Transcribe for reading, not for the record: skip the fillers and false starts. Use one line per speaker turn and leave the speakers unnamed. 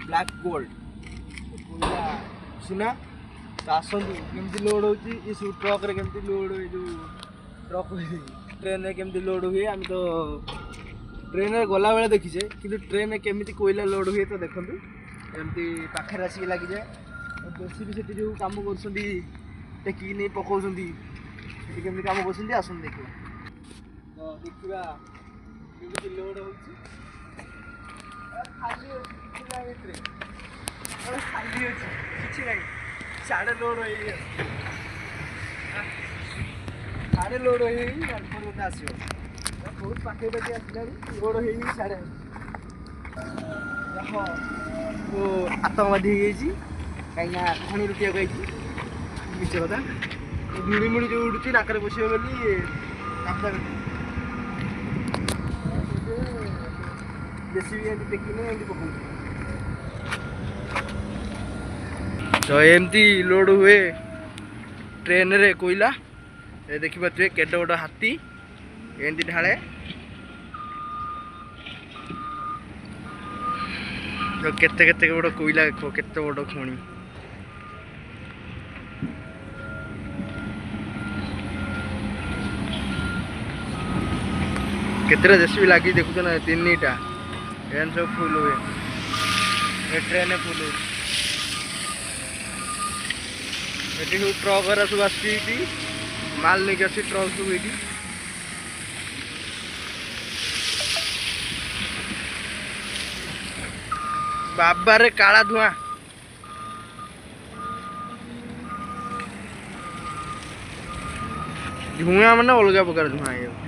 black gold कोयला सुना तो आसतु केमती लोड होची ट्रक रे केमती लोड हुए जो ट्रक ट्रेन में केमती लोड हुए आम तो ट्रेन में गला बेले देखीचे कि ट्रेन में केमती कोयला लोड हुए तो देखो एमती पाखे आसिक लगी जाए जेसीबी से जो कम कर टेकी नहीं पकाउं केमती कम कर आसन देखा तो देखा केमती लोड हो खाली खाली अच्छी किसी ना साढ़े लोड हो साढ़े लोड हो आसो बहुत पाखे पाखे आसला लोड हो साढ़े हाँ तो आतंकवादी हो कहीं खଣି लुटिया मिछ कथा मुड़ी मुड़ी जो उड़ू नाक पशे बोली जेसीबी एमती टेकिने एमती पकाऊ तो एमती लोड हुए ट्रेन रे कोयला ये देखी पारे केटे बड़ हाथी एमती ढाले तो केते केते बड़ कोयला केते बड़ खଣି केतरा जेसीबी लगी देखुच ना 3टा एन सब फुल हुए ट्रेन फुल हुए ये ट्रक सब आस माल नहीं आसी ट्रक सब ये बाबारे काला धुआं धुआं मैंने अलग प्रकार धुआं